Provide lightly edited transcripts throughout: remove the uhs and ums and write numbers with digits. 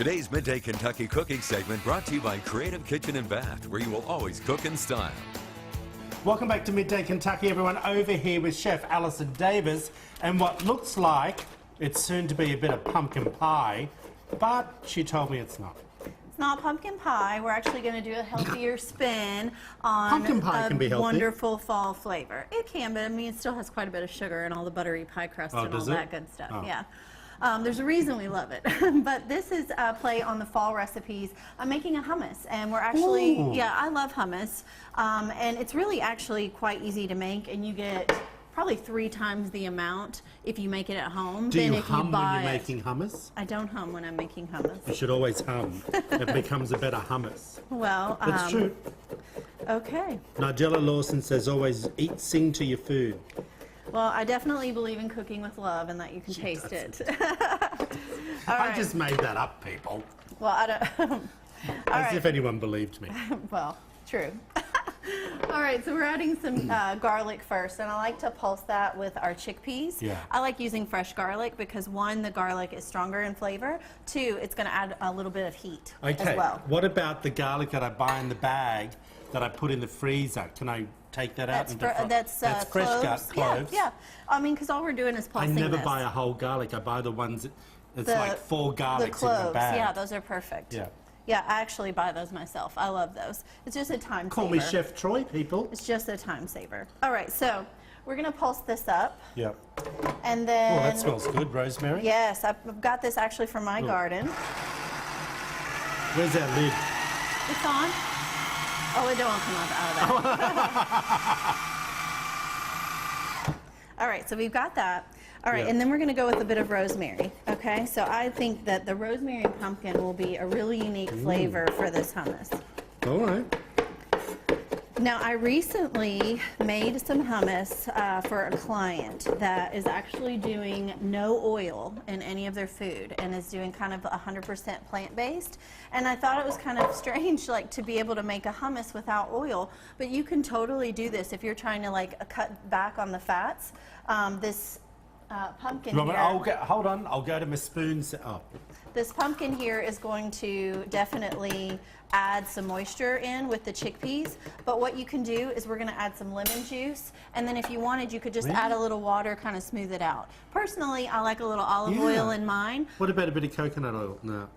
Today's Midday Kentucky cooking segment brought to you by Creative Kitchen and Bath, where you will always cook in style. Welcome back to Midday Kentucky, everyone. Over here with Chef Allison Davis and what looks like it's soon to be a bit of pumpkin pie, but she told me it's not. It's not pumpkin pie. We're actually going to do a healthier spin on Pumpkin pie can be healthy. Wonderful fall flavor. It can, but I mean, it still has quite a bit of sugar and all the buttery pie crust and all that good stuff. Oh. Yeah. There's a reason we love it, but this is a play on the fall recipes. I'm making a hummus, and we're actually, yeah, I love hummus, and it's really actually quite easy to make, and you get probably 3 times the amount if you make it at home Do than you if hum you buy when you're it. making hummus? I don't hum when I'm making hummus. You should always hum. It becomes a better hummus. Well, That's true. Okay. Nigella Lawson says always eat, sing to your food. Well, I definitely believe in cooking with love and that you can taste it. All I right. just made that up, people. Well, I don't. As if anyone believed me. Well, true. All right, so we're adding some garlic first, and I like to pulse that with our chickpeas. Yeah. I like using fresh garlic because 1, the garlic is stronger in flavor. 2, it's going to add a little bit of heat as well. What about the garlic that I buy in the bag that I put in the freezer? Can I take that out? That's fresh cloves. cloves? Yeah. I mean, because all we're doing is pulsing I never this. buy a whole garlic. I buy the ones that it's like 4 garlics the cloves, in the bag. yeah, those are perfect. Yeah. Yeah, I actually buy those myself. I love those. It's just a time saver. Call me Chef Troy, people. It's just a time saver. All right, so we're going to pulse this up. Yeah. And then... Oh, that smells good, rosemary. Yes, I've got this actually from my garden. Where's that lid? It's on. Oh, it don't come out of that. All right, so we've got that. All right, and then we're going to go with a bit of rosemary, okay? So I think that the rosemary and pumpkin will be a really unique flavor for this hummus. All right. Now, I recently made some hummus for a client that is actually doing no oil in any of their food and is doing kind of 100% plant-based. And I thought it was kind of strange, like, to be able to make a hummus without oil. But you can totally do this if you're trying to, like, cut back on the fats. This pumpkin here... Hold on, I'll go to my spoons. Oh. This pumpkin here is going to definitely add some moisture in with the chickpeas, but what you can do is we're going to add some lemon juice, and then if you wanted, you could just add a little water, kind of smooth it out. Personally, I like a little olive oil in mine. What about a bit of coconut oil? No.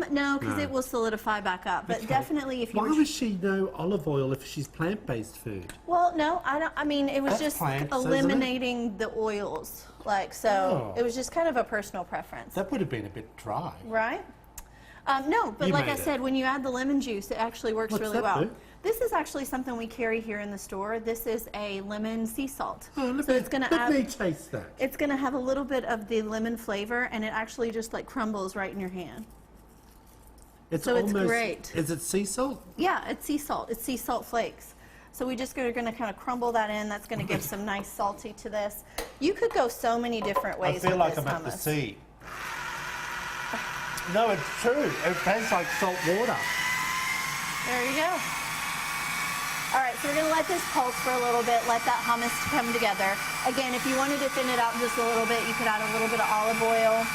No, because it will solidify back up, but definitely if you Why would she know olive oil if she's plant-based food? Well, no, I don't. I mean, it was That's just plants, isn't it? eliminating the oils, like, so it was just kind of a personal preference. That would have been a bit dry. Right? No, but You like made I said, when you add the lemon juice, it actually works What's really that well. do? This is actually something we carry here in the store. This is a lemon sea salt. Oh, It's going to let me taste that. It's going to have a little bit of the lemon flavor, and it actually just like crumbles right in your hand. It's great. Is it sea salt? Yeah, it's sea salt. It's sea salt flakes. So we just are going to kind of crumble that in. That's going to give some nice salty to this. You could go so many different ways with this I feel like I'm hummus. at the sea. No, it's true. It tastes like salt water. There you go. All right, so we're going to let this pulse for a little bit, let that hummus come together. Again, if you wanted to thin it out just a little bit, you could add a little bit of olive oil.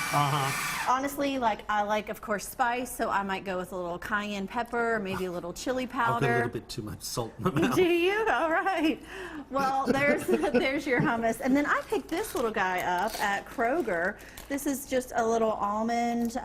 Honestly, like, I like, of course, spice, so I might go with a little cayenne pepper, or maybe a little chili powder. I've got a little bit too much salt in my mouth. Do you? All right. Well, there's your hummus. And then I picked this little guy up at Kroger. This is just a little almond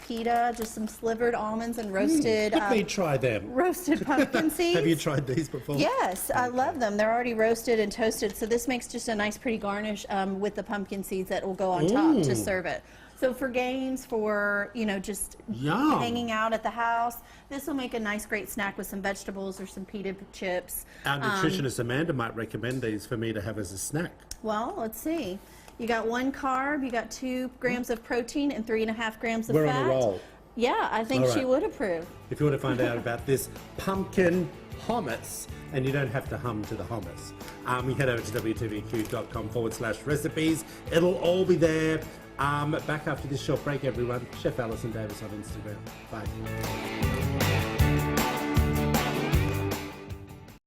pita, just some slivered almonds and roasted. Let me try them. Roasted pumpkin seeds. Have you tried these before? Yes, I love them. They're already roasted and toasted, so this makes just a nice, pretty garnish with the pumpkin seeds that will go on top to serve it. So for games, for, you know, just hanging out at the house, this will make a nice, great snack with some vegetables or some pita chips. Our nutritionist Amanda might recommend these for me to have as a snack. Well, let's see. You got 1 carb, you got 2 grams of protein, and 3.5 grams of We're fat. on a roll. Yeah, I think she would approve. If you want to find out about this pumpkin hummus, and you don't have to hum to the hummus, you head over to wtvq.com/recipes. It'll all be there. Back after this short break, everyone. Chef Allison Davis on Instagram. Bye.